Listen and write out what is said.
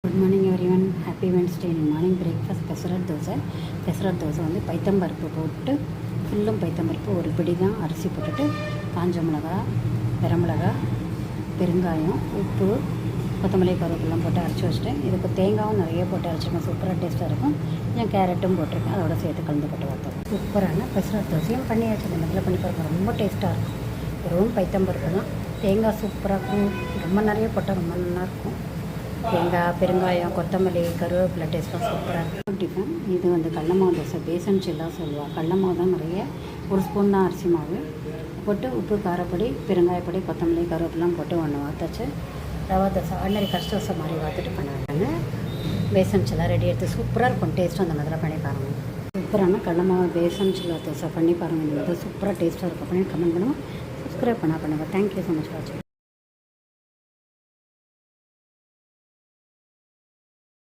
Good morning everyone. Happy Wednesday. Morning breakfast pesarattu dosa வந்து பைத்தம்பருப்பு போட்டு ஃபுல்லும் பைத்தம்பருப்பு ஒரு பிடி தான் அரிசி போட்டுட்டு காஞ்ச மிளகா, வரமிளகா, பெருங்காயம், உப்பு, கொத்தமல்லி, கருவேப்பிலாம் போட்டு அரைச்சி வச்சுட்டேன். இதுக்கு தேங்காயும் நிறைய போட்டு அரைச்சிருக்கேன். சூப்பராக டேஸ்ட்டாக இருக்கும். நான் கேரட்டும் போட்டிருக்கேன். அதோட சேர்த்து கலந்து போட்டு வறுத்தோம். சூப்பரான பெசரட் தோசையும் பண்ணியாச்சு. இந்த மாதிரிலாம் பண்ணி பாருங்கள், ரொம்ப டேஸ்ட்டாக இருக்கும். வெறும் பைத்தம்பருப்பு தான், தேங்காய் சூப்பராக இருக்கும். ரொம்ப நிறைய போட்டால் ரொம்ப நல்லாயிருக்கும். தேங்காய், பெருங்காயம், கொத்தமல்லி, கருவேப்பிலை டேஸ்ட்டாக சூப்பராக இருக்கும். டிஃபன் இது வந்து கடல மாவு தோசை, பேசன் சில்லா சொல்லுவாள். கடல மாவு தான் நிறைய, ஒரு ஸ்பூன் தான் அரிசி மாவு போட்டு உப்பு, காரப்பொடி, பெருங்காயப்பொடி, கொத்தமல்லி, கருவேப்பிலாம் போட்டு ஒன்று வார்த்தாச்சு. ரவா தோசை ஆர்டினரி கஷ்ட தோசை மாதிரி வார்த்துட்டு பண்ணாங்க. பேசன் சில்லா ரெடி எடுத்து சூப்பராக இருக்கும். டேஸ்ட்டும் அந்த மாதிரிலாம் பண்ணி பாருங்கள். சூப்பரான கடல மாவு பேசன் சில்லா தோசை பண்ணி பாருங்கள். இந்த மாதிரி சூப்பராக டேஸ்ட்டாக இருக்கும். பண்ணி கமெண்ட் பண்ணுங்கள். சப்ஸ்கிரைப் பண்ணுங்கள். தேங்க்யூ ஸோ மச் ஃபார் வாட்சிங்.